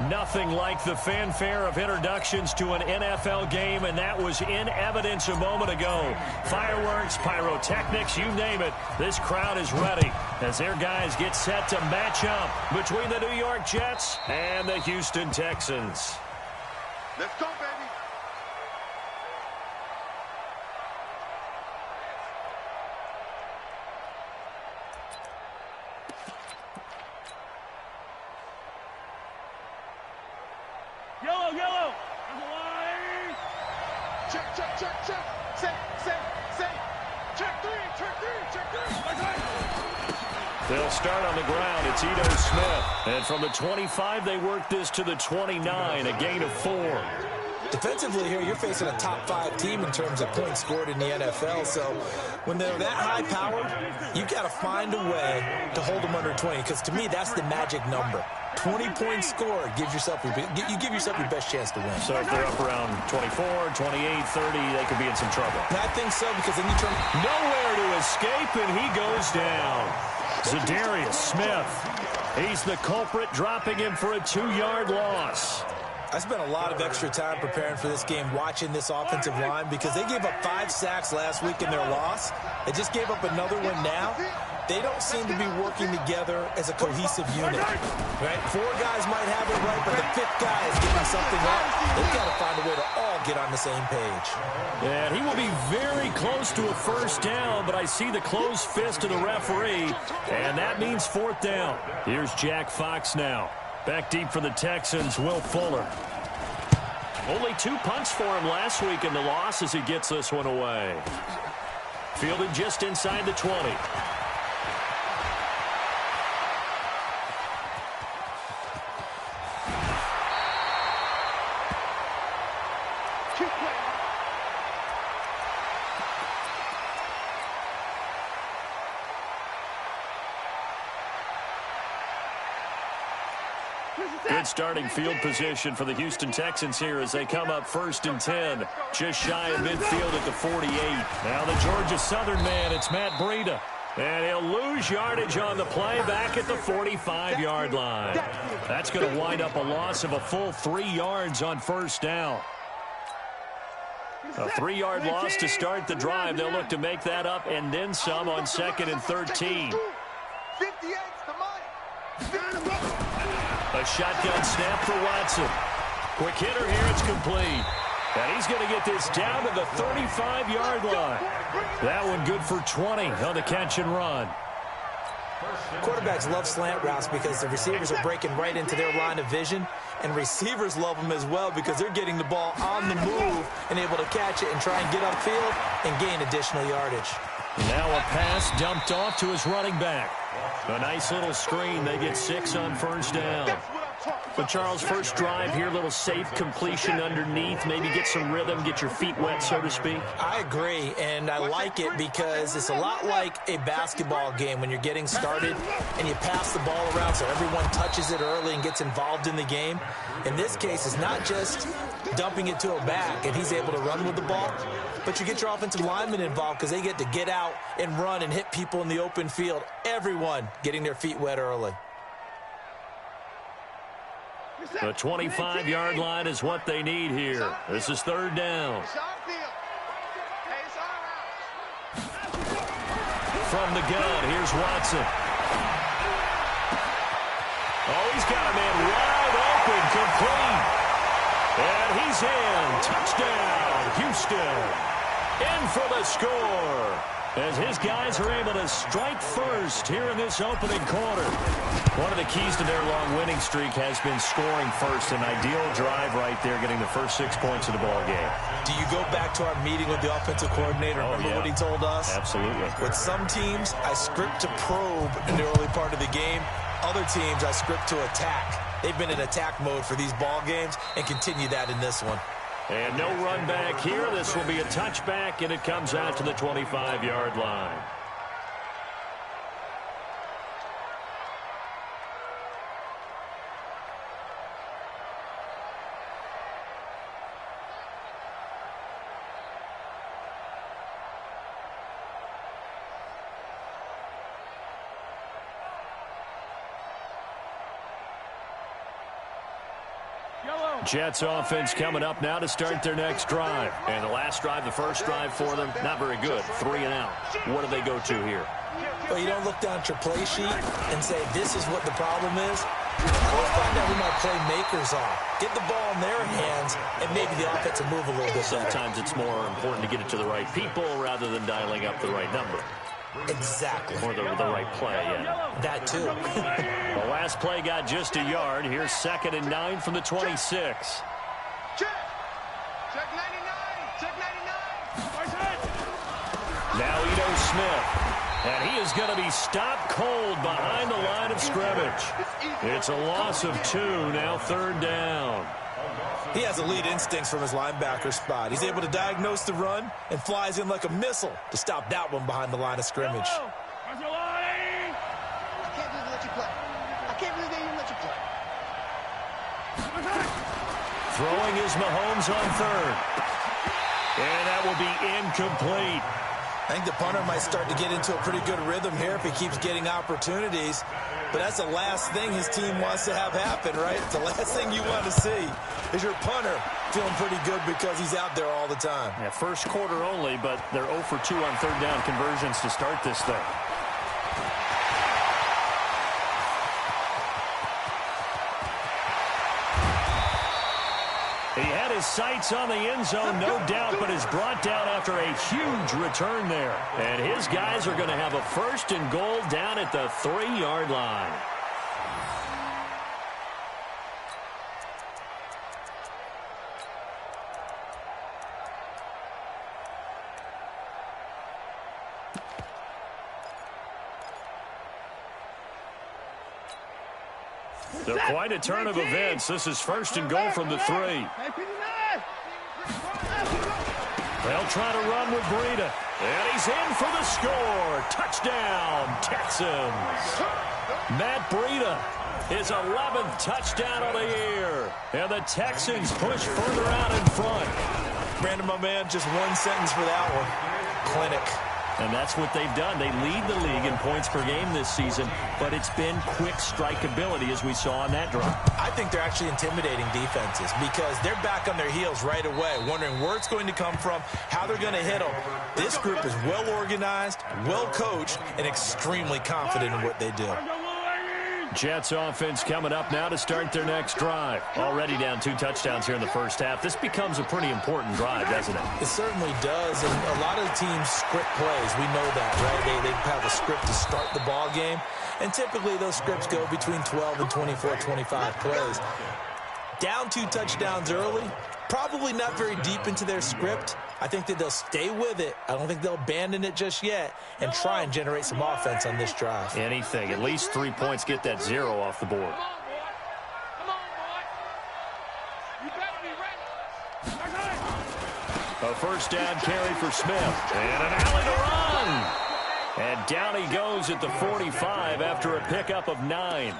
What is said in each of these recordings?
Nothing like the fanfare of introductions to an NFL game, and that was in evidence a moment ago. Fireworks, pyrotechnics, you name it. This crowd is ready as their guys get set to match up between the New York Jets and the Houston Texans. Let's go, baby. Yellow, yellow. Check, check, check, check. Say. Check three. They'll start on the ground. It's Ito Smith. And from the 25, they work this to the 29, a gain of 4. Defensively here, you're facing a top-5 team in terms of points scored in the NFL. So when they're that high-powered, you've got to find a way to hold them under 20, because to me, that's the magic number. 20 points scored gives yourself your best chance to win. So if they're up around 24, 28, 30, they could be in some trouble. I think so, because then you turn nowhere to escape, and he goes down. Zadarius Smith. He's the culprit, dropping him for a 2-yard loss. I spent a lot of extra time preparing for this game, watching this offensive line, because they gave up 5 sacks last week in their loss. They just gave up another one now. They don't seem to be working together as a cohesive unit. Right? 4 guys might have it right, but the 5th guy is giving something up. They've got to find a way to all get on the same page. And he will be very close to a first down, but I see the closed fist of the referee, and that means 4th down. Here's Jack Fox now. Back deep for the Texans, Will Fuller. Only 2 punts for him last week in the loss as he gets this one away. Fielded just inside the 20. Good starting field position for the Houston Texans here as they come up 1st and 10. Just shy of midfield at the 48. Now the Georgia Southern man, it's Matt Breida. And he'll lose yardage on the play back at the 45-yard line. That's going to wind up a loss of a full 3 yards on first down. A 3-yard loss to start the drive. They'll look to make that up and then some on 2nd and 13. A shotgun snap for Watson. Quick hitter here, it's complete. And he's going to get this down to the 35-yard line. That one good for 20 on the catch and run. Quarterbacks love slant routes because the receivers are breaking right into their line of vision, and receivers love them as well because they're getting the ball on the move and able to catch it and try and get upfield and gain additional yardage. Now a pass dumped off to his running back. A nice little screen. They get 6 on first down. But Charles, first drive here, little safe completion underneath, maybe get some rhythm, get your feet wet, so to speak. I agree, and I like it because it's a lot like a basketball game when you're getting started and you pass the ball around so everyone touches it early and gets involved in the game. In this case, it's not just dumping it to a back and he's able to run with the ball, but you get your offensive linemen involved because they get to get out and run and hit people in the open field. Everyone getting their feet wet early. The 25-yard line is what they need here. This is 3rd down. From the gun, here's Watson. Oh, he's got a man wide open, complete. And he's in. Touchdown, Houston. In for the score, as his guys are able to strike first here in this opening quarter. One of the keys to their long winning streak has been scoring first. An ideal drive right there, getting the first 6 points of the ball game. Do you go back to our meeting with the offensive coordinator? Remember what he told us? Absolutely. With some teams, I script to probe in the early part of the game. Other teams, I script to attack. They've been in attack mode for these ball games and continue that in this one. And no run back here. This will be a touchback, and it comes out to the 25-yard line. Jets offense coming up now to start their next drive. And the last drive, the first drive for them, not very good. 3 and out. What do they go to here? Well, you don't look down at your play sheet and say, this is what the problem is. Go find out who my playmakers are. Get the ball in their hands, and maybe the offense will move a little bit better. Sometimes it's more important to get it to the right people rather than dialing up the right number. Exactly. Or the right play, yeah. That too. The last play got just a yard. Here's 2nd and 9 from the 26. Check 99. Check 99. Now Ito Smith. And he is going to be stopped cold behind the line of scrimmage. It's a loss of 2, now 3rd down. He has elite instincts from his linebacker spot. He's able to diagnose the run and flies in like a missile to stop that one behind the line of scrimmage. I can't believe they let you play. I can't believe they even let you play. Throwing is Mahomes on 3rd. And that will be incomplete. I think the punter might start to get into a pretty good rhythm here if he keeps getting opportunities. But that's the last thing his team wants to have happen, right? It's the last thing you want to see is your punter feeling pretty good because he's out there all the time. Yeah, first quarter only, but they're 0 for 2 on 3rd down conversions to start this thing. He had his sights on the end zone, no doubt, but is brought down after a huge return there. And his guys are going to have a 1st and goal down at the 3-yard line. So quite a turn of events. This is 1st and goal from the 3. They'll try to run with Breida. And he's in for the score. Touchdown, Texans. Matt Breida, his 11th touchdown of the year. And the Texans push further out in front. Brandon, my man, just one sentence for that one. Clinic. And that's what they've done. They lead the league in points per game this season, but it's been quick strike ability as we saw on that drive. I think they're actually intimidating defenses because they're back on their heels right away, wondering where it's going to come from, how they're going to hit them. This group is well organized, well coached, and extremely confident in what they do. Jets offense coming up now to start their next drive. Already down 2 touchdowns here in the first half. This becomes a pretty important drive, doesn't it? It certainly does, and a lot of the teams script plays. We know that, right? They have a script to start the ball game, and typically those scripts go between 12 and 24, 25 plays. Down 2 touchdowns early, probably not very deep into their script. I think that they'll stay with it. I don't think they'll abandon it just yet and try and generate some offense on this drive. Anything. At least 3 points, get that 0 off the board. Come on, boy. You better be ready. A 1st down carry for Smith. And an alley to run. And down he goes at the 45 after a pickup of 9.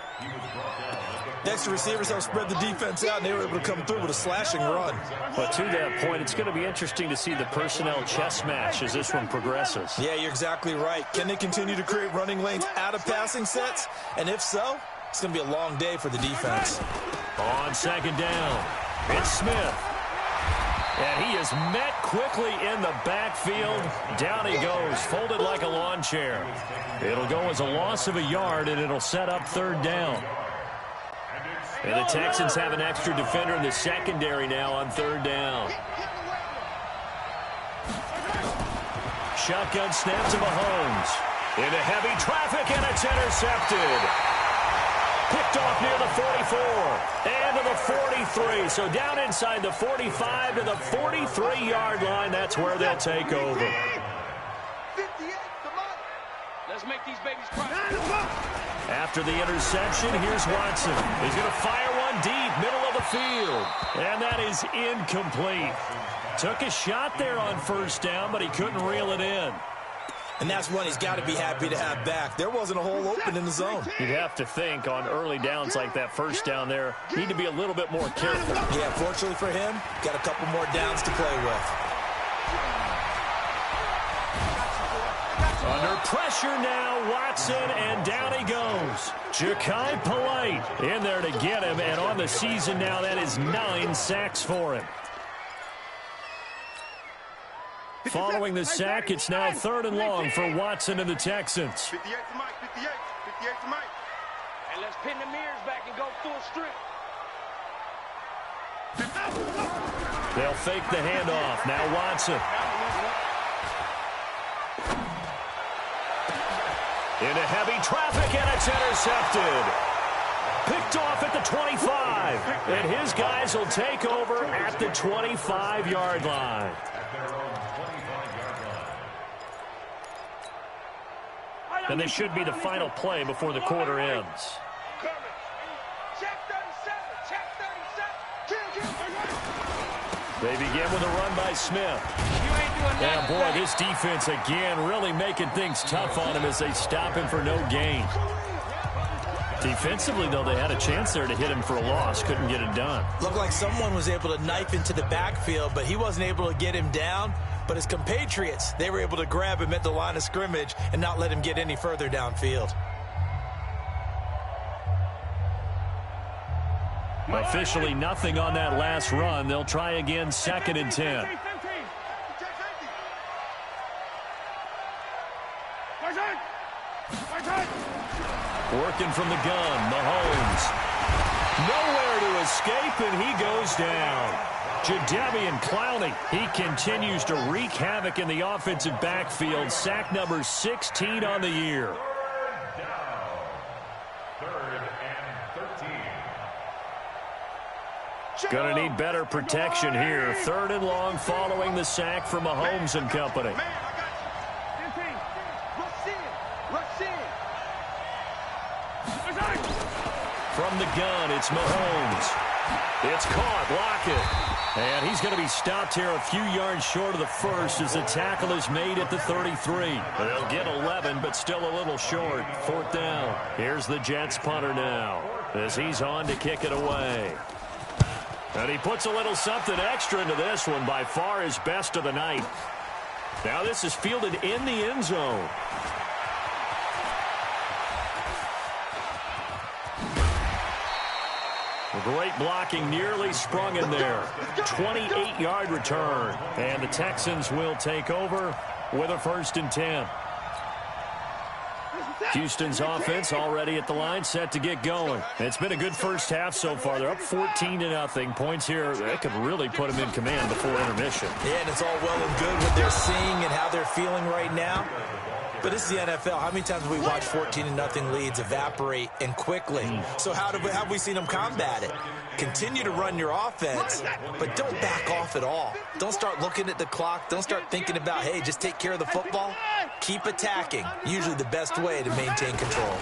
Next, the receivers help spread the defense out, and they were able to come through with a slashing run. But to that point, it's going to be interesting to see the personnel chess match as this one progresses. Yeah, you're exactly right. Can they continue to create running lanes out of passing sets? And if so, it's going to be a long day for the defense. On 2nd down, it's Smith. And he is met quickly in the backfield. Down he goes, folded like a lawn chair. It'll go as a loss of a yard, and it'll set up 3rd down. And the Texans have an extra defender in the secondary now on 3rd down. Shotgun snap to Mahomes. Into heavy traffic, and it's intercepted. Picked off near the 44 and to the 43. So down inside the 45 to the 43-yard line. That's where they'll take over. 58, come on. Let's make these babies cry. After the interception, here's Watson. He's going to fire one deep, middle of the field. And that is incomplete. Took a shot there on 1st down, but he couldn't reel it in. And that's one he's got to be happy to have back. There wasn't a hole open in the zone. You'd have to think on early downs like that 1st down there, need to be a little bit more careful. Yeah, fortunately for him, got a couple more downs to play with. Under pressure now, Watson, and down he goes. Ja'Kai Polite in there to get him, and on the season now, that is 9 sacks for him. Following the sack, it's now 3rd and long for Watson and the Texans. 58 to Mike, 58 to Mike. And let's pin the mirrors back and go full strip. They'll fake the handoff. Now Watson. Into heavy traffic, and it's intercepted. Picked off at the 25. And his guys will take over at the 25-yard line. And this should be the final play before the quarter ends. They begin with a run by Smith. And boy, this defense again really making things tough on him as they stop him for no gain. Defensively, though, they had a chance there to hit him for a loss. Couldn't get it done. Looked like someone was able to knife into the backfield, but he wasn't able to get him down. But his compatriots, they were able to grab him at the line of scrimmage and not let him get any further downfield. Officially nothing on that last run. They'll try again, 2nd and 10. Working from the gun, Mahomes. Nowhere to escape, and he goes down. Jadeveon Clowney, he continues to wreak havoc in the offensive backfield. Sack number 16 on the year. Going to need better protection here. 3rd and long following the sack from Mahomes and company. From the gun, it's Mahomes. It's caught, Lockett. And he's going to be stopped here a few yards short of the first as the tackle is made at the 33. They'll get 11, but still a little short. 4th down. Here's the Jets punter now as he's on to kick it away. And he puts a little something extra into this one, by far his best of the night. Now this is fielded in the end zone. Great blocking, nearly sprung in there. 28-yard return. And the Texans will take over with a 1st and 10. Houston's offense already at the line, set to get going. It's been a good first half so far. They're up 14-0. Points here, they could really put them in command before intermission. Yeah, and it's all well and good what they're seeing and how they're feeling right now. But this is the NFL. How many times have we watched 14-0 leads evaporate and quickly? So how have we seen them combat it? Continue to run your offense, but don't back off at all. Don't start looking at the clock. Don't start thinking about, hey, just take care of the football. Keep attacking. Usually the best way to maintain control.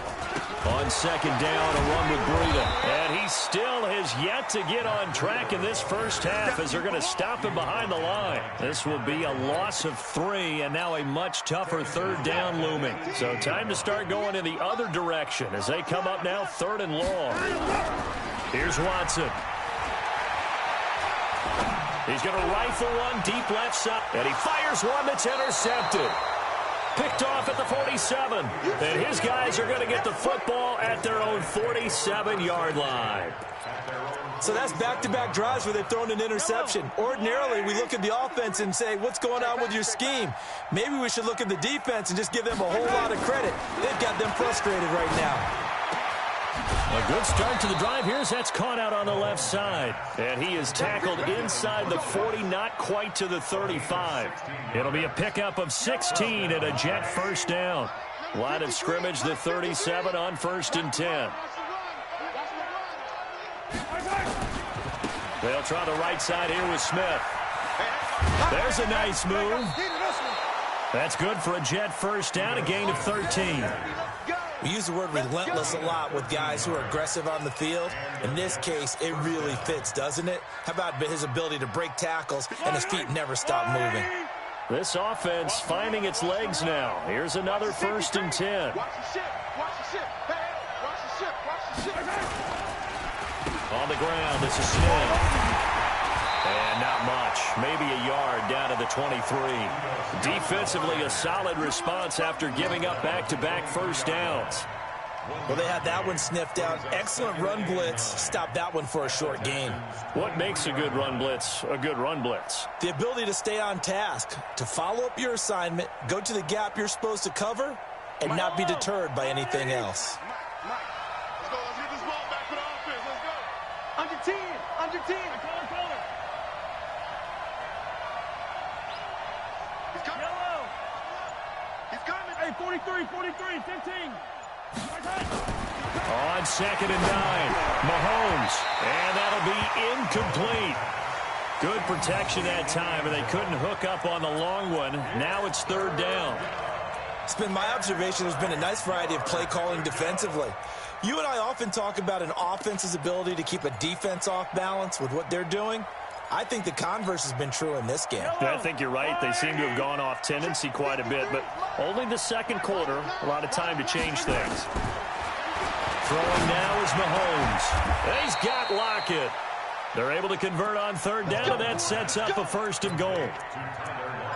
On 2nd down, a run with Breida. And he still has yet to get on track in this first half as they're going to stop him behind the line. This will be a loss of 3, and now a much tougher 3rd down looming. So time to start going in the other direction as they come up now 3rd and long. Here's Watson. He's going to rifle one deep left side, and he fires one that's intercepted. Picked off at the 47. And his guys are going to get the football at their own 47-yard line. So that's back-to-back drives where they've thrown an interception. Ordinarily, we look at the offense and say, what's going on with your scheme? Maybe we should look at the defense and just give them a whole lot of credit. They've got them frustrated right now. A good start to the drive here as that's caught out on the left side. And he is tackled inside the 40, not quite to the 35. It'll be a pickup of 16 and a Jet 1st down. Line of scrimmage, the 37 on 1st and 10. They'll try the right side here with Smith. There's a nice move. That's good for a Jet 1st down, a gain of 13. We use the word relentless a lot with guys who are aggressive on the field. In this case, it really fits, doesn't it? How about his ability to break tackles and his feet never stop moving? This offense finding its legs now. Here's another 1st and 10. On the ground, this is Smith. And not much. Maybe a yard down to the 23. Defensively, a solid response after giving up back-to-back first downs. Well, they had that one sniffed out. Excellent run blitz. Stopped that one for a short gain. What makes a good run blitz a good run blitz? The ability to stay on task, to follow up your assignment, go to the gap you're supposed to cover, and not be deterred by anything else. Mike, let's go. Let's get this ball back for the offense. Let's go. Under 10. Under 10. Color. He's coming. Yellow. He's coming. Hey, 43, 15. On 2nd and 9, Mahomes, and that'll be incomplete. Good protection that time, and they couldn't hook up on the long one. Now it's 3rd down. It's been my observation there's been a nice variety of play calling defensively. You and I often talk about an offense's ability to keep a defense off balance with what they're doing. I think the converse has been true in this game. Yeah, I think you're right. They seem to have gone off tendency quite a bit, but only the second quarter, a lot of time to change things. Throwing now is Mahomes. He's got Lockett. They're able to convert on 3rd down, and that sets up a 1st and goal.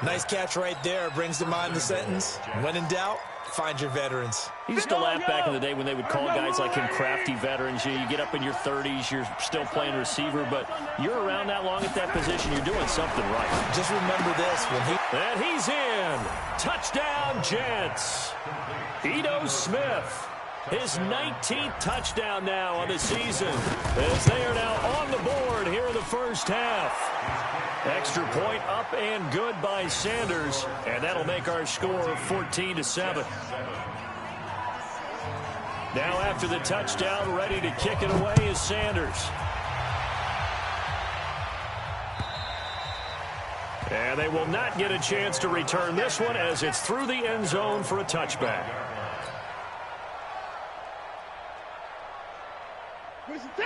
Nice catch right there. Brings to mind the sentence, when in doubt, find your veterans. He used to laugh back in the day when they would call guys like him crafty veterans. You get up in your 30s, you're still playing receiver, but you're around that long at that position, you're doing something right. Just remember this. And he's in. Touchdown, Jets. Ito Smith. His 19th touchdown now on the season, as they are now on the board here in the first half. Extra point up and good by Sanders, and that'll make our score 14-7. Now after the touchdown, ready to kick it away is Sanders. And they will not get a chance to return this one as it's through the end zone for a touchback.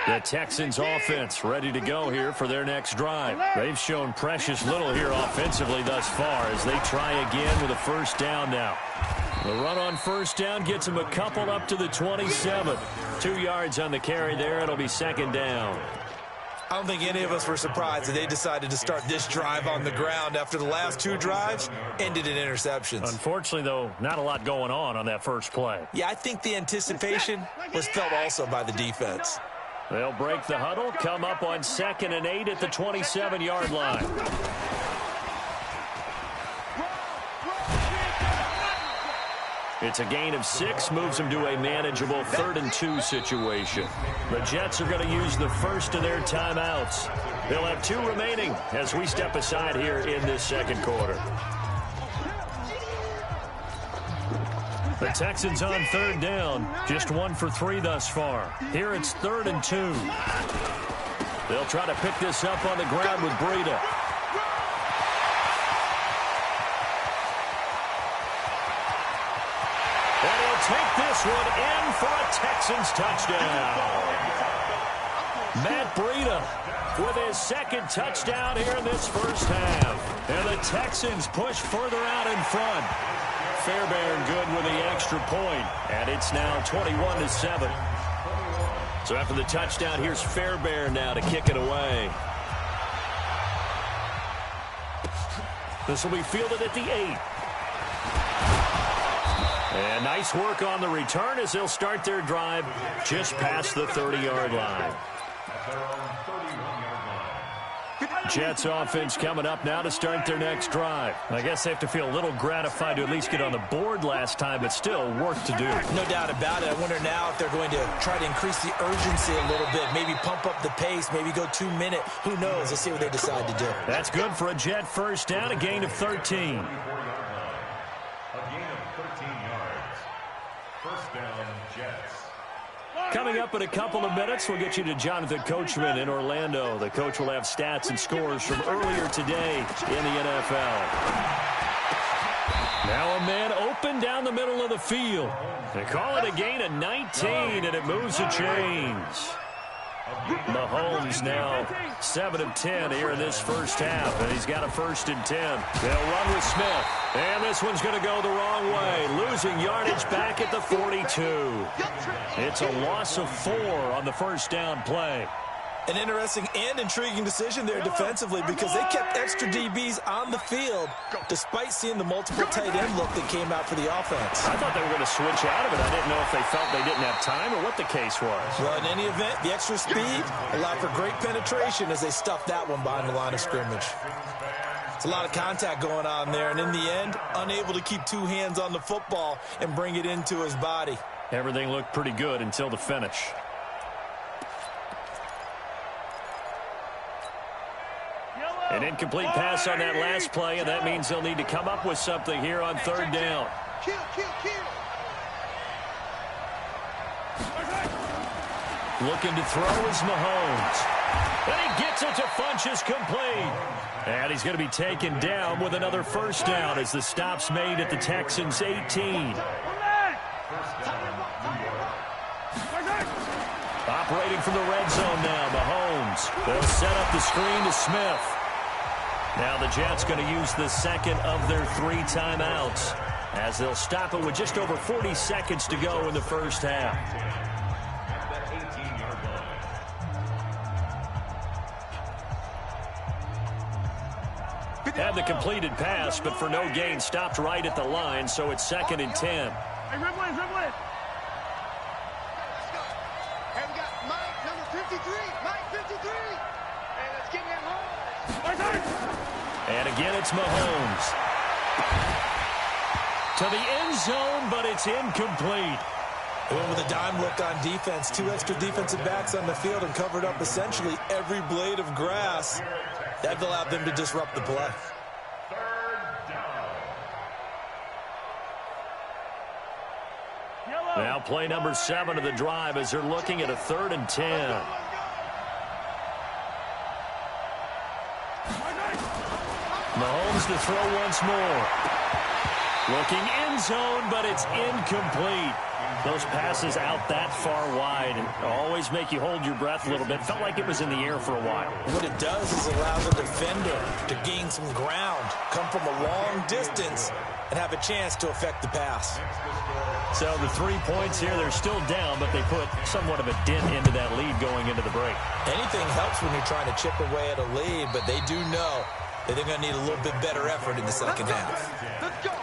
The Texans offense ready to go here for their next drive. They've shown precious little here offensively thus far as they try again with a 1st down now. The run on 1st down gets them a couple up to the 27. 2 yards on the carry there. It'll be 2nd down. I don't think any of us were surprised that they decided to start this drive on the ground after the last 2 drives ended in interceptions. Unfortunately, though, not a lot going on that first play. Yeah, I think the anticipation was felt also by the defense. They'll break the huddle, come up on 2nd and 8 at the 27-yard line. It's a gain of 6, moves them to a manageable 3rd and 2 situation. The Jets are going to use the first of their timeouts. They'll have 2 remaining as we step aside here in this second quarter. The Texans on 3rd down, just 1 for 3 thus far. Here it's 3rd and 2. They'll try to pick this up on the ground with Breida. And he'll take this one in for a Texans touchdown. Matt Breida with his 2nd touchdown here in this first half. And the Texans push further out in front. Fairbairn good with the extra point, and it's now 21-7. So after the touchdown, here's Fairbairn now to kick it away. This will be fielded at the 8. And nice work on the return as they'll start their drive just past the 30-yard line. Jets offense coming up now to start their next drive. I guess they have to feel a little gratified to at least get on the board last time, but still work to do. No doubt about it. I wonder now if they're going to try to increase the urgency a little bit, maybe pump up the pace, maybe go 2-minute. Who knows? Let's see what they decide to do. That's good for a Jet first down, a gain of 13. A gain of 13 yards. First down, Jets. Coming up in a couple of minutes, we'll get you to Jonathan Coachman in Orlando. The coach will have stats and scores from earlier today in the NFL. Now a man open down the middle of the field. They call it a gain of 19, and it moves the chains. Mahomes now 7 of 10 here in this first half, and he's got a 1st and 10. They'll run with Smith, and this one's going to go the wrong way, losing yardage back at the 42. It's a loss of 4 on the first down play. An interesting and intriguing decision there defensively because they kept extra DBs on the field despite seeing the multiple tight end look that came out for the offense. I thought they were going to switch out of it. I didn't know if they felt they didn't have time or what the case was. Well, in any event, the extra speed allowed for great penetration as they stuffed that one behind the line of scrimmage. It's a lot of contact going on there, and in the end, unable to keep two hands on the football and bring it into his body. Everything looked pretty good until the finish. An incomplete pass on that last play, and that means they'll need to come up with something here on third down. Kill. Looking to throw is Mahomes. And he gets it to Funchess complete. And he's going to be taken down with another first down as the stop's made at the Texans' 18. Operating from the red zone now, Mahomes. They'll set up the screen to Smith. Now the Jets going to use the second of their 3 timeouts as they'll stop it with just over 40 seconds to go in the first half. Had the completed pass, but for no gain, stopped right at the line, so it's 2nd and 10. Hey, dribble in. And we got Mike, number 53. Mike, 53. And let's get him home. And again, it's Mahomes. To the end zone, but it's incomplete. They went with a dime look on defense. 2 extra defensive backs on the field and covered up essentially every blade of grass. That allowed them to disrupt the play. Now play number 7 of the drive as they're looking at a 3rd and 10. Mahomes to throw once more. Looking end zone, but it's incomplete. Those passes out that far wide and always make you hold your breath a little bit. Felt like it was in the air for a while. What it does is allow the defender to gain some ground, come from a long distance, and have a chance to affect the pass. So the 3 points here, they're still down, but they put somewhat of a dent into that lead going into the break. Anything helps when you're trying to chip away at a lead, but they do know that they're going to need a little bit better effort in the second half. Let's go.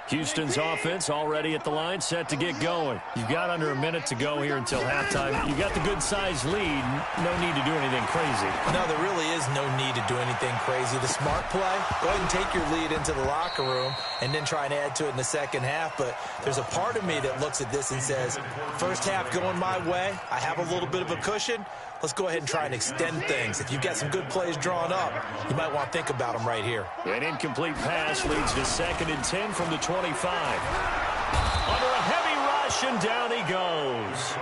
Houston's offense already at the line, set to get going. You've got under a minute to go here until halftime. You've got the good-sized lead. No need to do anything crazy. No, there really is no need to do anything crazy. The smart play, go ahead and take your lead into the locker room and then try and add to it in the second half. But there's a part of me that looks at this and says, first half going my way, I have a little bit of a cushion. Let's go ahead and try and extend things. If you've got some good plays drawn up, you might want to think about them right here. An incomplete pass leads to 2nd and 10 from the 25. Under a heavy rush, and down he goes.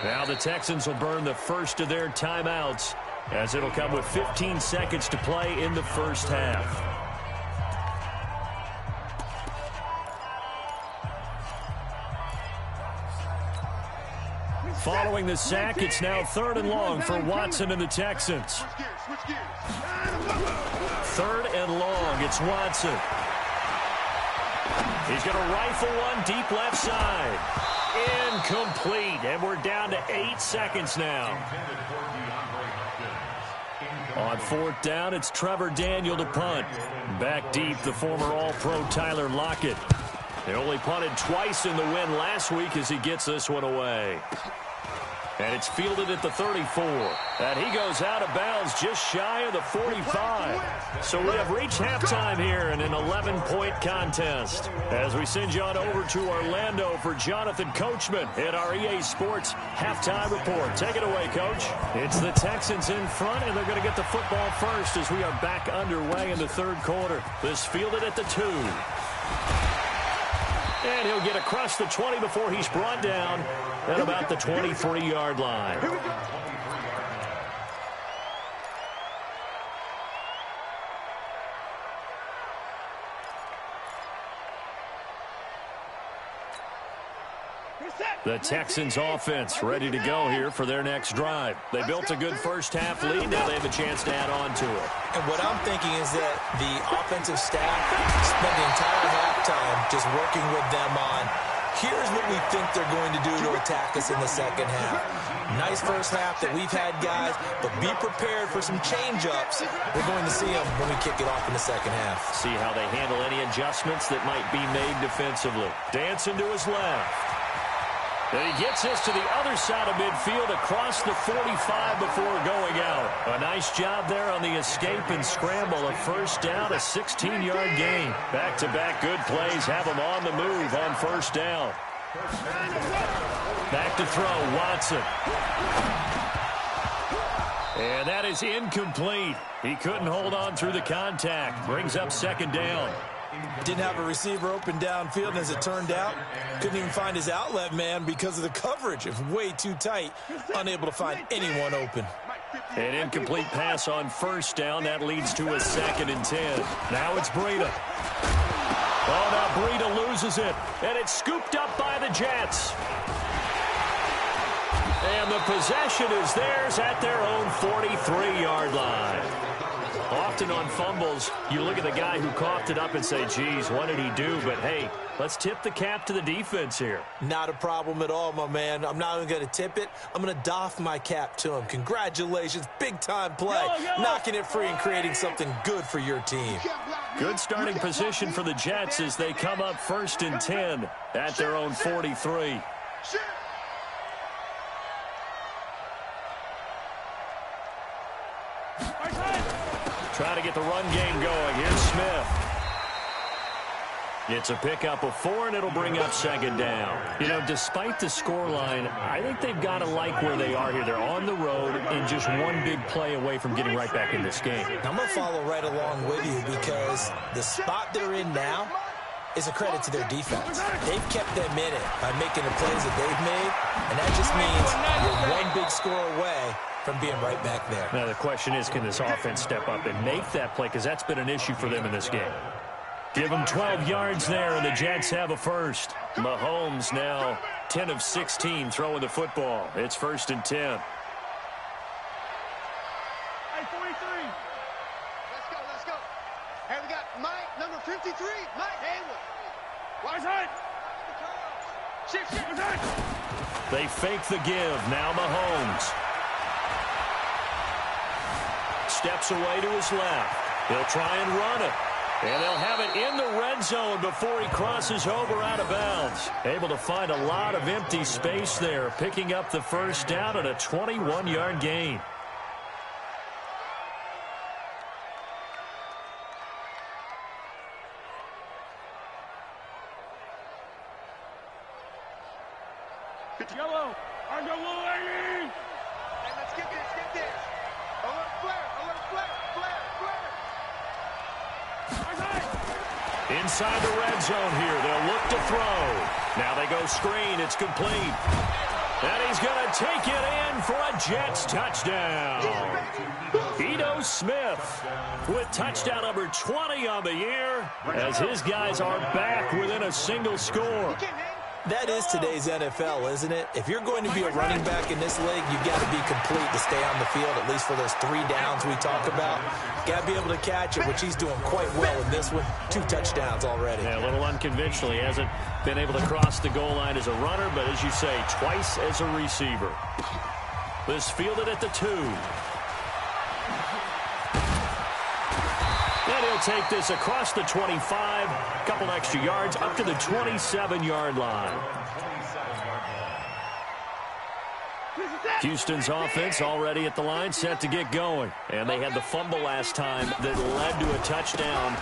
Now the Texans will burn the first of their timeouts as it'll come with 15 seconds to play in the first half. Following the sack, it's now 3rd and long for Watson and the Texans. 3rd and long, it's Watson. He's going to rifle one deep left side. Incomplete, and we're down to 8 seconds now. On 4th down, it's Trevor Daniel to punt. Back deep, the former All-Pro Tyler Lockett. They only punted twice in the win last week as he gets this one away. And it's fielded at the 34. And he goes out of bounds just shy of the 45. So we have reached halftime here in an 11-point contest. As we send you on over to Orlando for Jonathan Coachman in our EA Sports Halftime Report. Take it away, Coach. It's the Texans in front, and they're going to get the football first as we are back underway in the 3rd quarter. This fielded at the 2. And he'll get across the 20 before he's brought down at about the 23-yard line. The Texans offense ready to go here for their next drive. They built a good first half lead. Now they have a chance to add on to it. And what I'm thinking is that the offensive staff spent the entire half halftime just working with them on, here's what we think they're going to do to attack us in the second half. Nice first half that we've had, guys, but be prepared for some change-ups. We're going to see them when we kick it off in the second half. See how they handle any adjustments that might be made defensively. Dancing to his left. And he gets us to the other side of midfield across the 45 before going out. A nice job there on the escape and scramble. A first down, a 16-yard gain. Back-to-back good plays have him on the move on first down. Back to throw, Watson. And that is incomplete. He couldn't hold on through the contact. Brings up second down. Didn't have a receiver open downfield, and as it turned out, couldn't even find his outlet man because of the coverage. It was way too tight, unable to find anyone open. An incomplete pass on first down. That leads to a 2nd and 10. Now it's Breida. Oh, now Breida loses it, and it's scooped up by the Jets. And the possession is theirs at their own 43-yard line. Often on fumbles, you look at the guy who coughed it up and say, geez, what did he do? But, hey, let's tip the cap to the defense here. Not a problem at all, my man. I'm not even going to tip it. I'm going to doff my cap to him. Congratulations. Big-time play. Knocking it free and creating something good for your team. Good starting position for the Jets as they come up 1st and 10 at their own 43. Trying to get the run game going. Here's Smith. It's a pickup of 4, and it'll bring up 2nd down. You know, despite the scoreline, I think they've got to like where they are here. They're on the road and just one big play away from getting right back in this game. I'm going to follow right along with you because the spot they're in now is a credit to their defense. They've kept them in it by making the plays that they've made, and that just means you're one big score away from being right back there. Now, the question is, can this offense step up and make that play? Because that's been an issue for them in this game. Give them 12 yards there, and the Jets have a first. Mahomes now 10 of 16 throwing the football. It's 1st and 10. Hey, 43. Let's go. Hey, we got Mike, number 53. Mike Haywood. What's that? Shift. What's that? They fake the give. Now Mahomes. Steps away to his left. He'll try and run it. And they'll have it in the red zone before he crosses over out of bounds. Able to find a lot of empty space there, picking up the first down at a 21-yard gain. Yellow. On the lane. Hey, let's get this. Alert flare. Inside the red zone here. They'll look to throw. Now they go screen. It's complete. And he's going to take it in for a Jets touchdown. Ito Smith with touchdown number 20 on the year as his guys are back within a single score. That is today's NFL, isn't it? If you're going to be a running back in this league, you've got to be complete to stay on the field, at least for those 3 downs we talk about. Got to be able to catch it, which he's doing quite well in this one. 2 touchdowns already. Yeah, a little unconventional. He hasn't been able to cross the goal line as a runner, but as you say, twice as a receiver. This fielded at the 2. And he'll take this across the 25, a couple extra yards, up to the 27-yard line. Houston's offense already at the line, set to get going. And they had the fumble last time that led to a touchdown.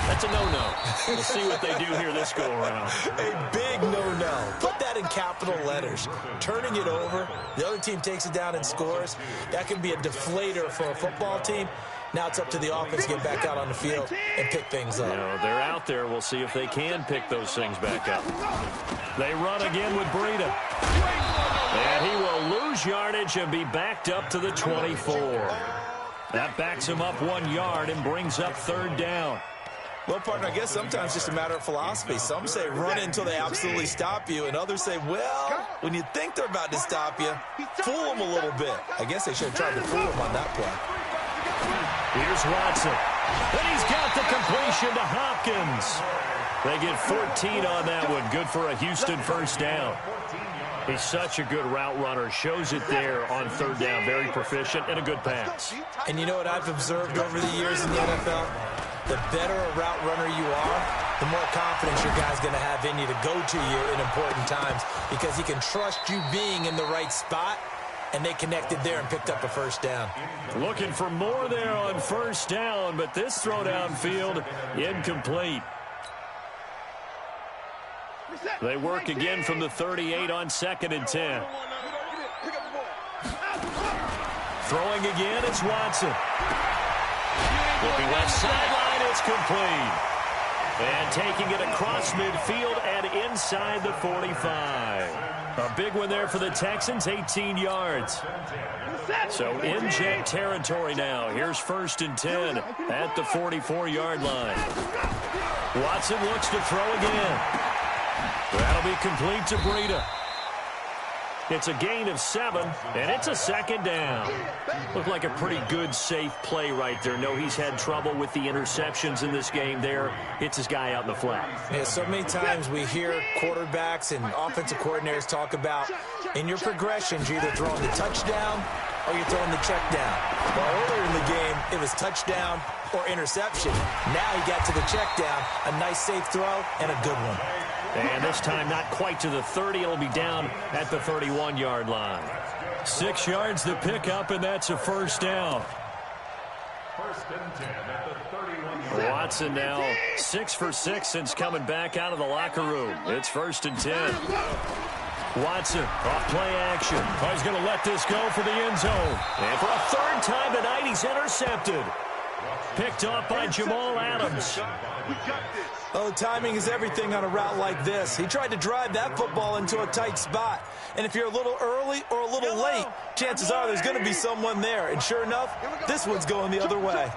That's a no-no. We'll see what they do here this go-around. A big no-no. Put that in capital letters. Turning it over, the other team takes it down and scores. That can be a deflator for a football team. Now it's up to the offense to get back out on the field and pick things up. You know, they're out there. We'll see if they can pick those things back up. They run again with Breida. And he will lose yardage and be backed up to the 24. That backs him up 1 yard and brings up 3rd down. Well, partner, I guess sometimes it's just a matter of philosophy. Some say run until they absolutely stop you, and others say, well, when you think they're about to stop you, fool them a little bit. I guess they should have tried to fool them on that play. Here's Watson. And he's got the completion to Hopkins. They get 14 on that one. Good for a Houston first down. He's such a good route runner. Shows it there on third down. Very proficient and a good pass. And you know what I've observed over the years in the NFL? The better a route runner you are, the more confidence your guy's going to have in you to go to you in important times because he can trust you being in the right spot, and they connected there and picked up a first down. Looking for more there on first down, but this throw downfield incomplete. They work again from the 38 on 2nd and 10. Throwing again, it's Watson. Looking left sideline, it's complete. And taking it across midfield and inside the 45. A big one there for the Texans, 18 yards. So in jet territory now. Here's 1st and 10 at the 44-yard line. Watson looks to throw again. That'll be complete to Breida. It's a gain of 7, and it's a 2nd down. Looked like a pretty good, safe play right there. No, he's had trouble with the interceptions in this game there. Hits his guy out in the flat. Yeah, so many times we hear quarterbacks and offensive coordinators talk about in your progressions, you're either throwing the touchdown or you're throwing the check down. Well, earlier in the game, it was touchdown or interception. Now he got to the check down, a nice, safe throw, and a good one. And this time not quite to the 30. It'll be down at the 31-yard line. 6 yards to pick up, and that's a first down. 1st and 10 at the 31. Watson now 6 for 6 since coming back out of the locker room. It's 1st and 10. Watson off play action. Oh, he's going to let this go for the end zone. And for a 3rd time tonight, he's intercepted. Picked off by Jamal Adams. Oh, timing is everything on a route like this. He tried to drive that football into a tight spot. And if you're a little early or a little late, chances are there's going to be someone there. And sure enough, this one's going the other way.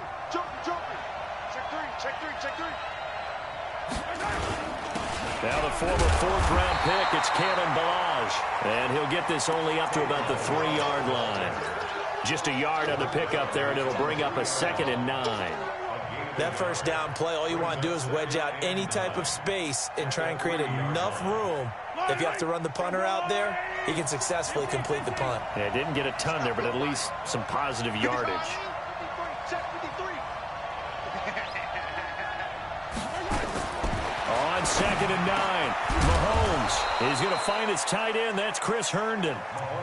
Now the former 4th-round pick, it's Kalen Ballage. And he'll get this only up to about the 3-yard line. Just a yard on the pickup there, and it'll bring up a 2nd and 9. That first down play, all you want to do is wedge out any type of space and try and create enough room. If you have to run the punter out there, he can successfully complete the punt. Yeah, didn't get a ton there, but at least some positive yardage. On 2nd and 9, Mahomes is going to find his tight end. That's Chris Herndon.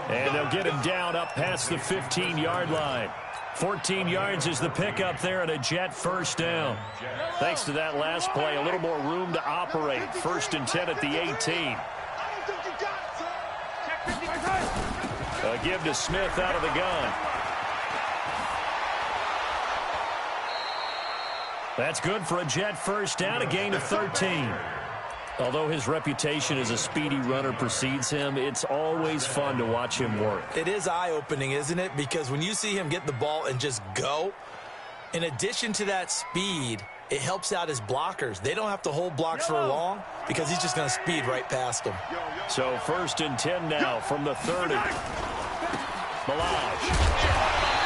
And they'll get him down up past the 15-yard line. 14 yards is the pickup there and a jet first down. Thanks to that last play, a little more room to operate. 1st and 10 at the 18. A give to Smith out of the gun. That's good for a jet first down, a gain of 13. Although his reputation as a speedy runner precedes him, it's always fun to watch him work. It is eye-opening, isn't it? Because when you see him get the ball and just go, in addition to that speed, it helps out his blockers. They don't have to hold blocks for long because he's just going to speed right past them. So 1st and 10 now from the 30. Ballage.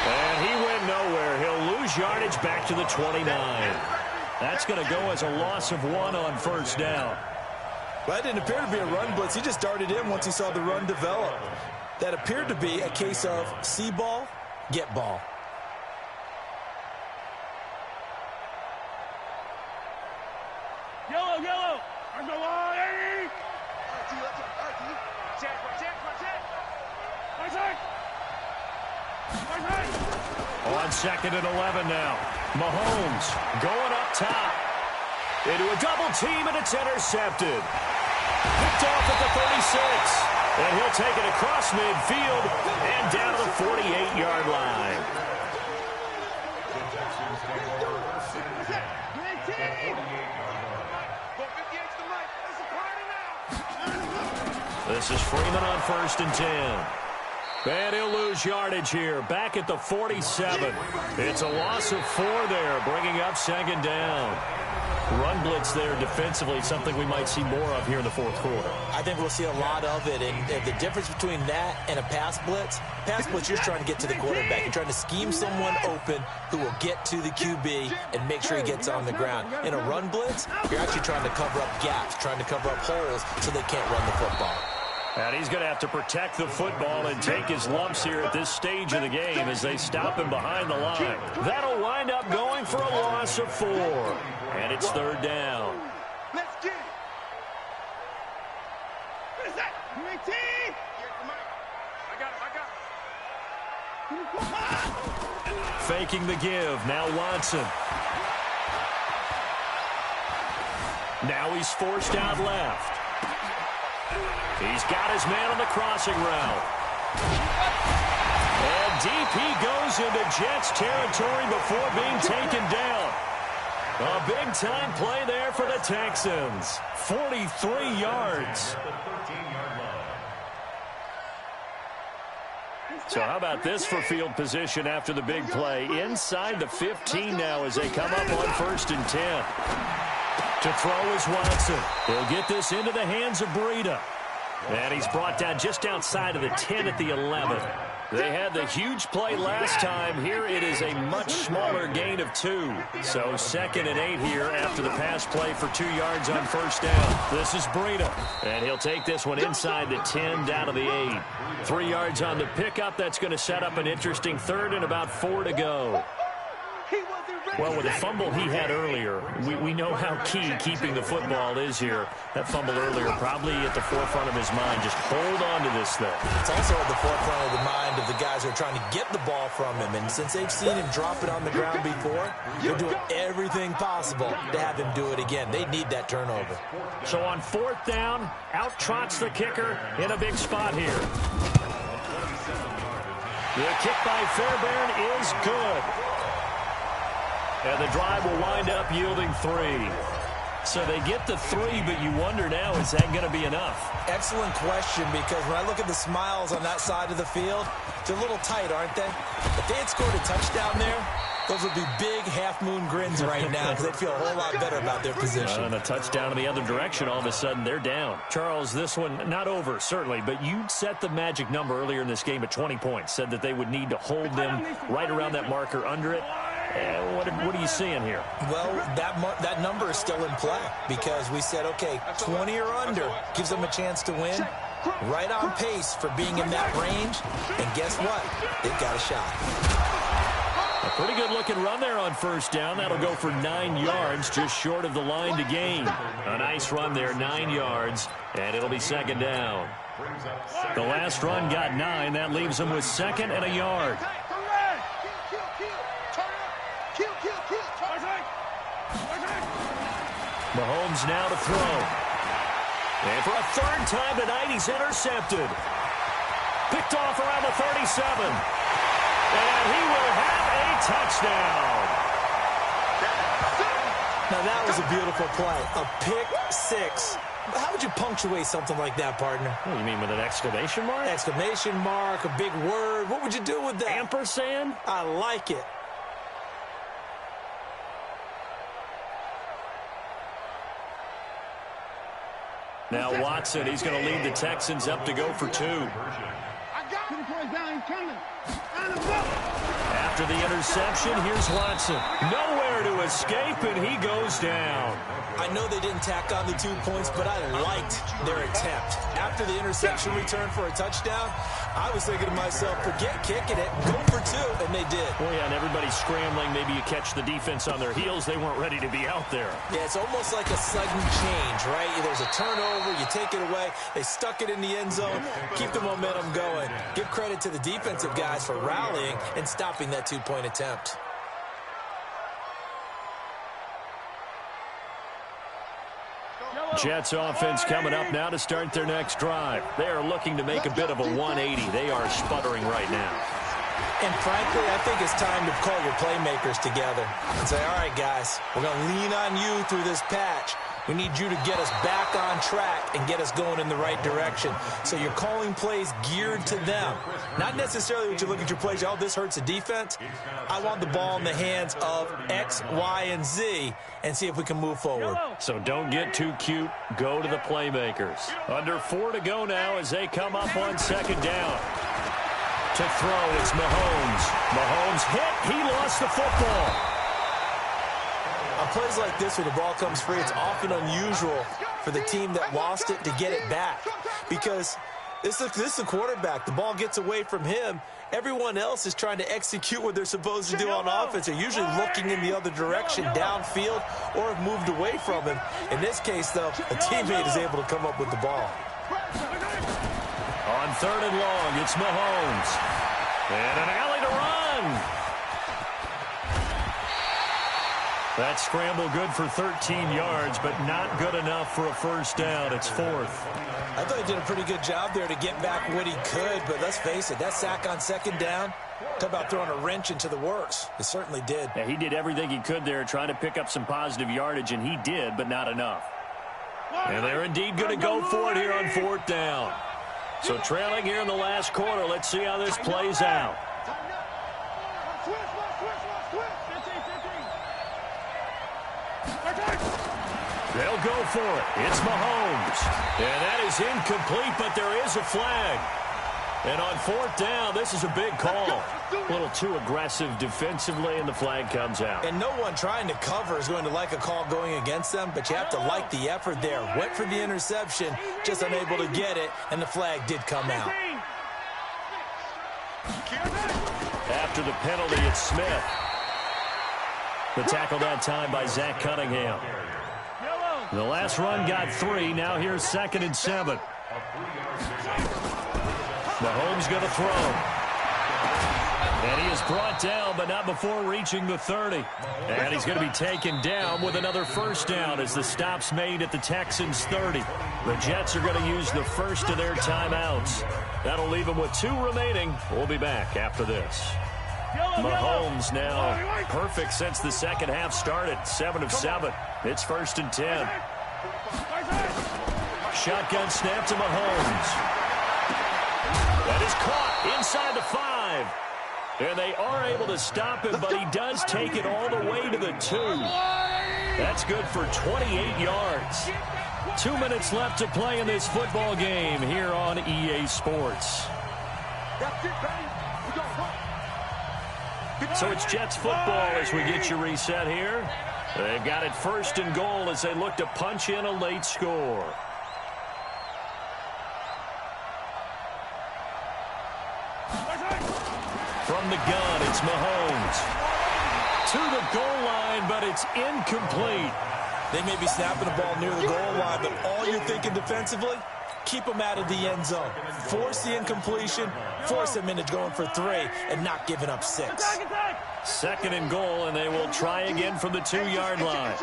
And he went nowhere. He'll lose yardage back to the 29. That's going to go as a loss of 1 on first down. Well, that didn't appear to be a run blitz. He just darted in once he saw the run develop. That appeared to be a case of see ball, get ball. Yellow, yellow. On 2nd and 11 now. Mahomes going up top. Into a double team, and it's intercepted. Picked off at the 36. And he'll take it across midfield and down to the 48-yard line. This is Freeman on 1st and 10. And he'll lose yardage here. Back at the 47. It's a loss of 4 there, bringing up 2nd down. Run blitz there defensively, something we might see more of here in the fourth quarter. I think we'll see a lot of it, and the difference between that and a pass blitz, you're trying to get to the quarterback. You're trying to scheme someone open who will get to the QB and make sure he gets on the ground. In a run blitz, you're actually trying to cover up gaps, trying to cover up holes so they can't run the football. And he's going to have to protect the football and take his lumps here at this stage of the game as they stop him behind the line. That'll wind up going for a loss of 4. And it's third down. Let's get it. What is that? UAT! I got it. Faking the give. Now Watson. Now he's forced out left. He's got his man on the crossing route. And deep he goes into Jets territory before being taken down. A big-time play there for the Texans. 43 yards. So how about this for field position after the big play? Inside the 15 now as they come up on 1st and 10. To throw is Watson. He'll get this into the hands of Breida. And he's brought down just outside of the 10 at the 11. They had the huge play last time. Here it is a much smaller gain of 2. So 2nd and 8 here after the pass play for 2 yards on 1st down. This is Breida. And he'll take this one inside the 10 down to the 8. 3 yards on the pickup. That's going to set up an interesting 3rd and about 4 to go. Well, with the fumble he had earlier, we know how key keeping the football is here. That fumble earlier probably at the forefront of his mind. Just hold on to this thing. It's also at the forefront of the mind of the guys who are trying to get the ball from him. And since they've seen him drop it on the ground before, they're doing everything possible to have him do it again. They need that turnover. So on 4th down, out trots the kicker in a big spot here. The kick by Fairbairn is good. And the drive will wind up yielding 3. So they get the 3, but you wonder now, is that going to be enough? Excellent question, because when I look at the smiles on that side of the field, they're a little tight, aren't they? If they had scored a touchdown there, those would be big half-moon grins right now because they'd feel a whole lot better about their position. And a touchdown in the other direction, all of a sudden they're down. Charles, this one not over, certainly, but you set the magic number earlier in this game at 20 points, said that they would need to hold them right around that marker under it. What are you seeing here? Well, that number is still in play because we said, okay, 20 or under gives them a chance to win. Right on pace for being in that range. And guess what? They've got a shot. A pretty good-looking run there on 1st down. That'll go for 9 yards, just short of the line to gain. A nice run there, 9 yards, and it'll be 2nd down. The last run got 9. That leaves them with 2nd and a yard. Mahomes now to throw. And for a 3rd time tonight, he's intercepted. Picked off around the 37. And he will have a touchdown. Now that was a beautiful play. A pick 6. How would you punctuate something like that, partner? What do you mean, with an exclamation mark? Exclamation mark, a big word. What would you do with that? Ampersand? I like it. Now Watson, he's going to lead the Texans up to go for 2. After the interception, here's Watson. Nowhere to escape, and he goes down. I know they didn't tack on the 2 points, but I liked their attempt. After the interception return for a touchdown, I was thinking to myself, forget kicking it, go for 2, and they did. Well, yeah, and everybody's scrambling. Maybe you catch the defense on their heels. They weren't ready to be out there. Yeah, it's almost like a sudden change, right? There's a turnover, you take it away, they stuck it in the end zone, keep the momentum going. Give credit to the defensive guys for rallying and stopping that 2-point attempt. Jets offense coming up now to start their next drive. They are looking to make a bit of a 180. They are sputtering right now. And frankly, I think it's time to call your playmakers together and say, all right, guys, we're going to lean on you through this patch. We need you to get us back on track and get us going in the right direction. So you're calling plays geared to them. Not necessarily when you look at your plays, oh, this hurts the defense. I want the ball in the hands of X, Y, and Z and see if we can move forward. So don't get too cute. Go to the playmakers. Under 4 to go now as they come up on second down. To throw, it's Mahomes. Mahomes hit. He lost the football. On plays like this where the ball comes free, it's often unusual for the team that lost it to get it back. Because this is a quarterback. The ball gets away from him. Everyone else is trying to execute what they're supposed to do on offense. They're usually looking in the other direction, downfield, or have moved away from him. In this case, though, a teammate is able to come up with the ball. On 3rd and long, it's Mahomes. And an alley to run. That scramble good for 13 yards, but not good enough for a first down. It's 4th. I thought he did a pretty good job there to get back what he could, but let's face it, that sack on second down, talk about throwing a wrench into the works. It certainly did. Yeah, he did everything he could there, trying to pick up some positive yardage, and he did, but not enough. And they're indeed going to go for it here on 4th down. So trailing here in the last quarter, let's see how this plays out. They'll go for it. It's Mahomes. And that is incomplete, but there is a flag. And on 4th down, this is a big call. A little too aggressive defensively, and the flag comes out. And no one trying to cover is going to like a call going against them, but you have to like the effort there. Went for the interception, just unable to get it, and the flag did come out. After the penalty, it's Smith. The tackle that time by Zach Cunningham. The last run got 3. Now here's 2nd and 7. Mahomes going to throw. And he is brought down, but not before reaching the 30. And he's going to be taken down with another first down as the stop's made at the Texans' 30. The Jets are going to use the first of their timeouts. That'll leave them with 2 remaining. We'll be back after this. Mahomes now perfect since the second half started. 7 of 7. It's 1st and 10. Shotgun snap to Mahomes. That is caught inside the 5. And they are able to stop him, but he does take it all the way to the 2. That's good for 28 yards. 2 minutes left to play in this football game here on EA Sports. So it's Jets football as we get you reset here. They've got it 1st and goal as they look to punch in a late score. From the gun, it's Mahomes. To the goal line, but it's incomplete. They may be snapping the ball near the goal line, but all you're thinking defensively, keep them out of the end zone. Force the incompletion, force them into going for 3, and not giving up 6. 2nd and goal, and they will try again from the 2-yard line.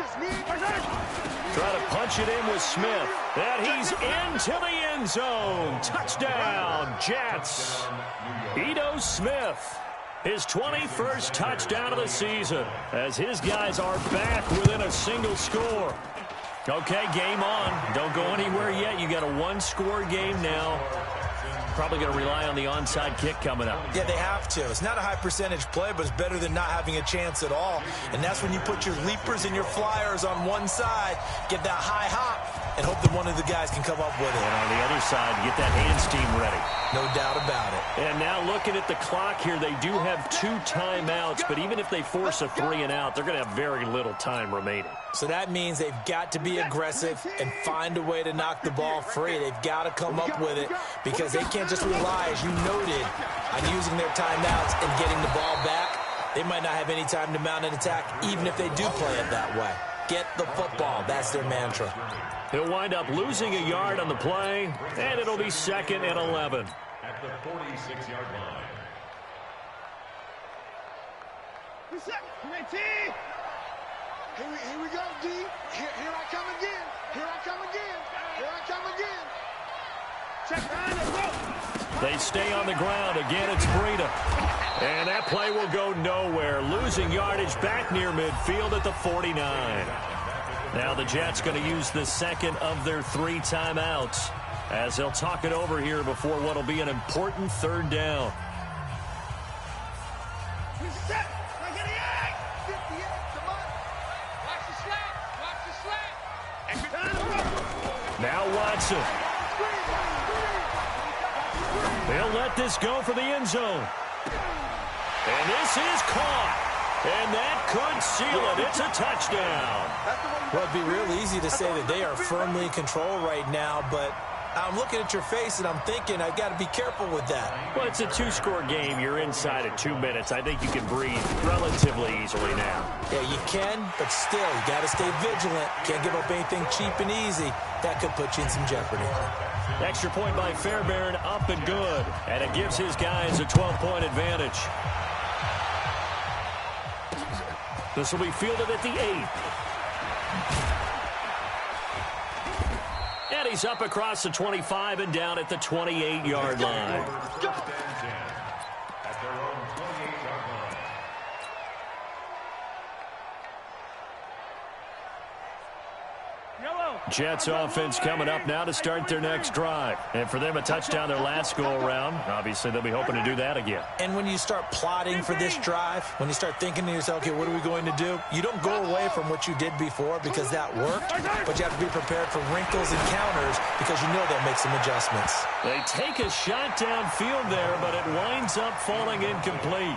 Try to punch it in with Smith. And he's into the end zone. Touchdown, Jets. Ito Smith, his 21st touchdown of the season, as his guys are back within a single score. Okay, game on. Don't go anywhere yet. You got a 1-score game now. Probably going to rely on the onside kick coming up. Yeah, they have to. It's not a high percentage play, but it's better than not having a chance at all. And that's when you put your leapers and your flyers on one side, get that high hop, and hope that one of the guys can come up with it. And on the other side, get that hands team ready. No doubt about it. And now looking at the clock here, they do have 2 timeouts, but even if they force a 3 and out, they're going to have very little time remaining. So that means they've got to be aggressive and find a way to knock the ball free. They've got to come up with it because they can't just rely, as you noted, on using their timeouts and getting the ball back. They might not have any time to mount an attack, even if they do play it that way. Get the football. That's their mantra. He'll wind up losing a yard on the play, and it'll be 2nd and 11. At the 46-yard line. Here we go, D. Here I come again. Here I come again. Here I come again. Check behind us. They stay on the ground. Again, it's Breida. And that play will go nowhere. Losing yardage back near midfield at the 49. Now the Jets going to use the second of their 3 timeouts as they'll talk it over here before what will be an important 3rd down. Now Watson. They'll let this go for the end zone. And this is caught. And that could seal it. It's a touchdown. Well, it'd be real easy to say that they are firmly in control right now, but I'm looking at your face and I'm thinking I've got to be careful with that. Well, it's a 2-score game. You're inside at 2 minutes. I think you can breathe relatively easily now. Yeah, you can, but still, you got to stay vigilant. Can't give up anything cheap and easy. That could put you in some jeopardy. Extra point by Fairbairn, up and good. And it gives his guys a 12-point advantage. This will be fielded at the 8. And he's up across the 25 and down at the 28-yard line. At their own 28-yard line. Jets offense coming up now to start their next drive. And for them, a touchdown their last go-around. Obviously, they'll be hoping to do that again. And when you start plotting for this drive, when you start thinking to yourself, okay, what are we going to do? You don't go away from what you did before because that worked, but you have to be prepared for wrinkles and counters because you know they'll make some adjustments. They take a shot downfield there, but it winds up falling incomplete.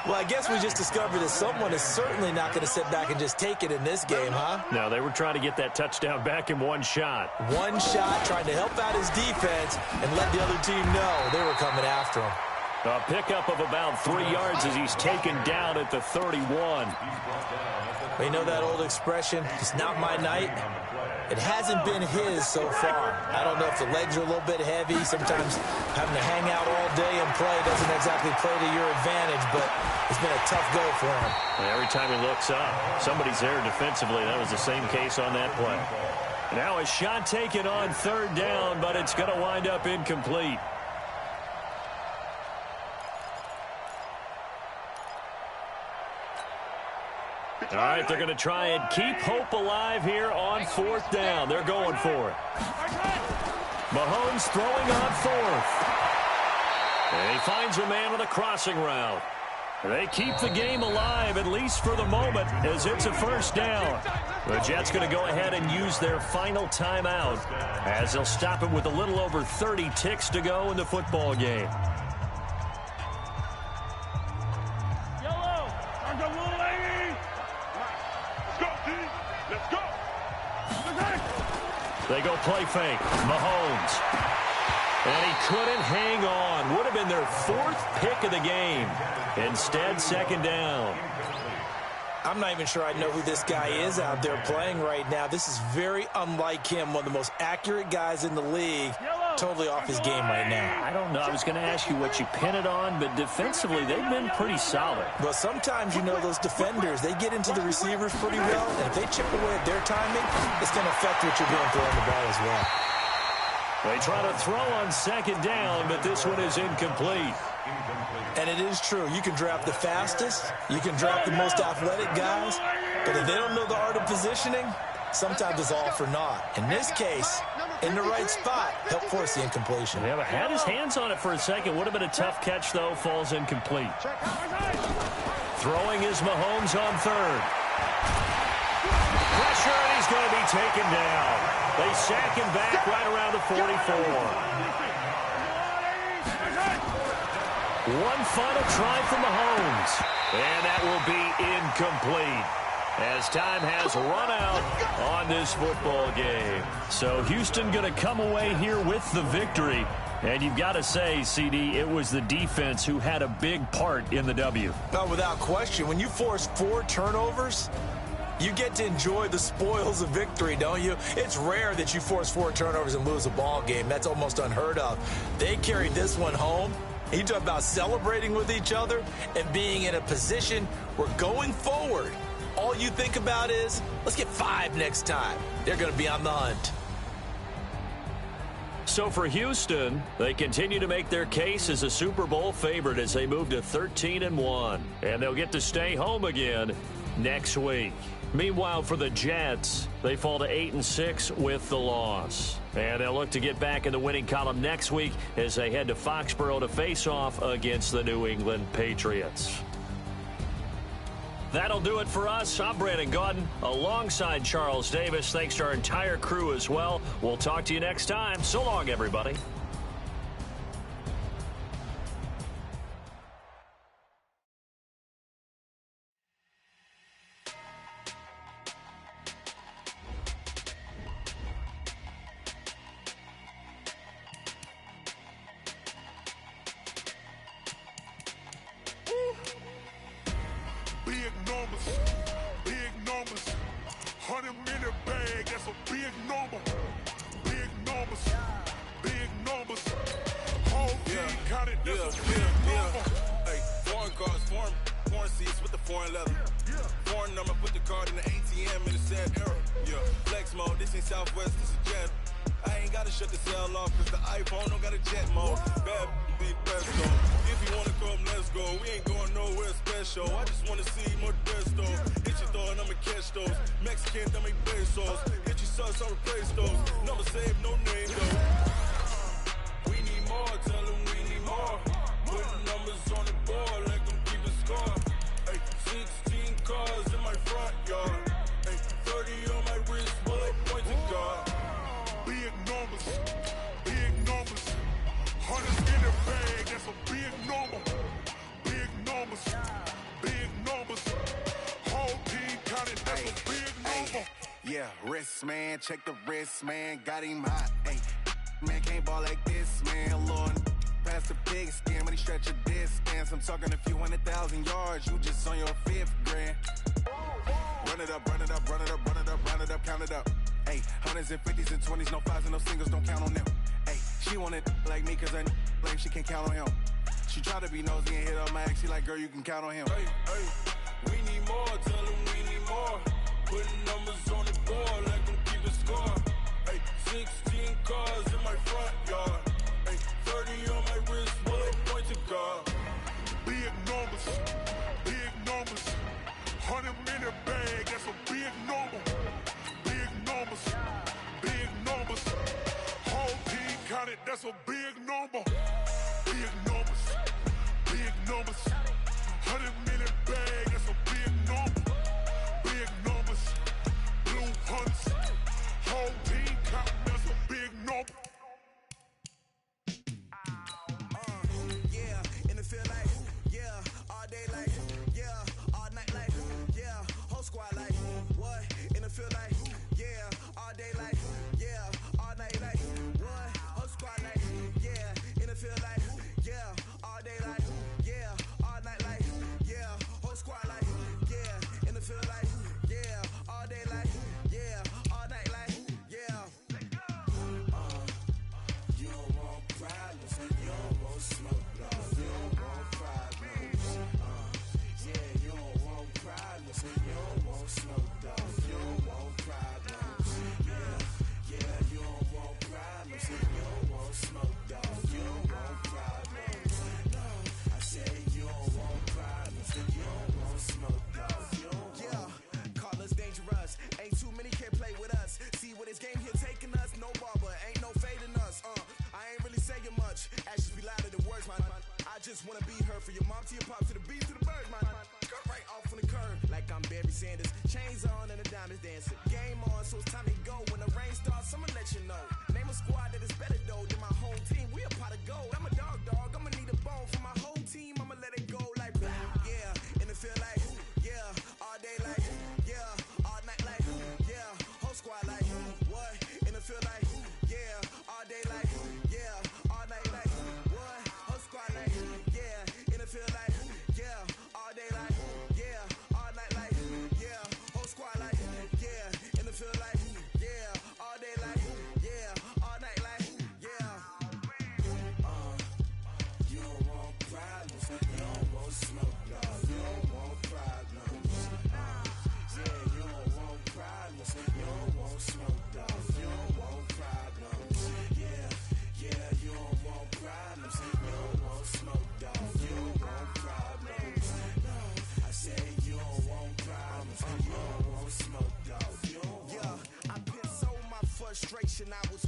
Well, I guess we just discovered that someone is certainly not going to sit back and just take it in this game, huh? No, they were trying to get that touchdown back in one shot. One shot, trying to help out his defense and let the other team know they were coming after him. A pickup of about 3 yards as he's taken down at the 31. You know that old expression, it's not my night? It hasn't been his so far. I don't know if the legs are a little bit heavy. Sometimes having to hang out all day and play doesn't exactly play to your advantage, but it's been a tough go for him. And every time he looks up, somebody's there defensively. That was the same case on that play. Now a shot taken on 3rd down, but it's going to wind up incomplete. All right, they're going to try and keep hope alive here on 4th down. They're going for it. Mahomes throwing on 4th. And he finds a man on the crossing route. They keep the game alive, at least for the moment, as it's a 1st down. The Jets going to go ahead and use their final timeout as they'll stop it with a little over 30 ticks to go in the football game. They go play fake. Mahomes. And he couldn't hang on. Would have been their 4th pick of the game. Instead, 2nd down. I'm not even sure I know who this guy is out there playing right now. This is very unlike him, one of the most accurate guys in the league. Totally off his game right now. I don't know. I was going to ask you what you pin it on, but defensively, they've been pretty solid. Well, sometimes, you know, those defenders, they get into the receivers pretty well, and if they chip away at their timing, it's going to affect what you're doing throwing the ball as well. They try to throw on 2nd down, but this one is incomplete. And it is true. You can draft the fastest. You can draft the most athletic guys. But if they don't know the art of positioning, sometimes it's all for naught. In this case, in the right spot, helped force the incompletion. Yeah, but had his hands on it for a second. Would have been a tough catch, though. Falls incomplete. Throwing is Mahomes on 3rd. Pressure, and he's going to be taken down. They sack him back right around the 44. One final try for Mahomes. And that will be incomplete as time has run out on this football game. So Houston going to come away here with the victory. And you've got to say, CD, it was the defense who had a big part in the W. No, without question. When you force 4 turnovers, you get to enjoy the spoils of victory, don't you? It's rare that you force 4 turnovers and lose a ball game. That's almost unheard of. They carried this one home. You talk about celebrating with each other and being in a position where going forward, all you think about is, let's get 5 next time. They're going to be on the hunt. So for Houston, they continue to make their case as a Super Bowl favorite as they move to 13-1. And they'll get to stay home again next week. Meanwhile, for the Jets, they fall to 8-6 with the loss. And they'll look to get back in the winning column next week as they head to Foxborough to face off against the New England Patriots. That'll do it for us. I'm Brandon Gaudin alongside Charles Davis. Thanks to our entire crew as well. We'll talk to you next time. So long, everybody. Big numbers, 100-minute bag, that's a big number. Big numbers, whole team counted, that's a big number. Hey, foreign cars, foreign seats with the foreign leather. Foreign number, put the card in the ATM in the sad era. Yeah, flex mode, this ain't Southwest, this is Jet. I ain't gotta shut the cell off, cause the iPhone don't got a jet mode. Bad big presto. If you wanna come, let's go. We ain't going nowhere special. I just wanna see more desto. Hit your door and I'ma catch those. Mexican, I make pesos. Hit your sauce, I'll replace those. Number save, no name though. We need more, tell them we need more. Putting numbers on the board like I'm keeping score. Hey, 16 cars in my front yard. Hey, 30 on my wrist, bullet pointed guard. Big numbers, 100 in the bag, that's a big number. Big numbers, whole team counted, that's a big number. Yeah, wrist man, check the wrist man, got him hot. Hey, man can't ball like this, man. Lord, past the pig skin when he stretch a distance. I'm talking a few 100,000 yards, you just on your 5th grand. Run it up, count it up. Hey, hundreds and 50s and 20s, no 5s and no singles, don't count on them. Hey, she want it like me cause I blame she can't count on him. She try to be nosy and hit up my ex, she like, girl, you can count on him. Hey, we need more, tell them we need more. Putting numbers on the board like I'm keeping score. Hey, 16 cars in my front yard. Hey, 30 on my wrist, bullet pointed guard. Big numbers, 100-minute bag, that's a big number. Big numbers, whole team counted, that's a big number. Big numbers, 100-minute bag, that's a big number. Big numbers, blue hunts, whole team counting, that's a big number. Yeah, in the field like, yeah, all day like, yeah, all night like, yeah, whole squad like, what? In the field like, yeah, all day like, yeah, all night like, what? Whole squad like, yeah, in the field like, yeah, all day like, yeah, all night like, yeah, whole squad like, yeah, in the field like, yeah, all day like, yeah, all night like, yeah. You don't want problems, you don't want smoke, no, you don't want problems. Yeah, you don't want problems, you don't want smoke, dog, you don't want problems. Yeah, you don't want problems, you don't want smoke, dog, you don't want problems. No, I said you don't want problems, you don't want smoke, dog, you don't want. Yeah, call us dangerous, ain't too many can play with us. See what this game here taking us, no barber, ain't no fading us. I ain't really saying much, actions be louder than words, man. I just wanna be heard from your mom to your pop to the beat to the bird, man. Cut right off on the curb, like I'm Barry Sanders. Chains on and the diamonds dancing. Game on, so it's time to go. When the rain starts, I'ma let you know. Name a squad that is better though than my whole team. We a pot of gold. I'm a dog, I'ma need a bone for my whole team. I'ma let it go like, yeah, in the field like, yeah, all day like, yeah, all night like, yeah, whole squad like, what? In the field like, yeah, all day like, yeah, all night like, what? Whole squad like, yeah, in the field like, yeah, all day like, yeah, all night like, yeah, whole squad like, yeah, in the field like, yeah, all day like, yeah.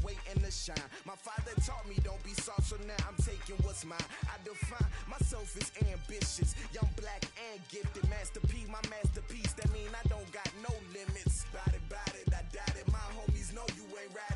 waiting to shine. My father taught me don't be soft, so now I'm taking what's mine. I define myself as ambitious, young, black, and gifted. Master P, my masterpiece. That mean I don't got no limits. Bout it, I doubt it. My homies know you ain't right.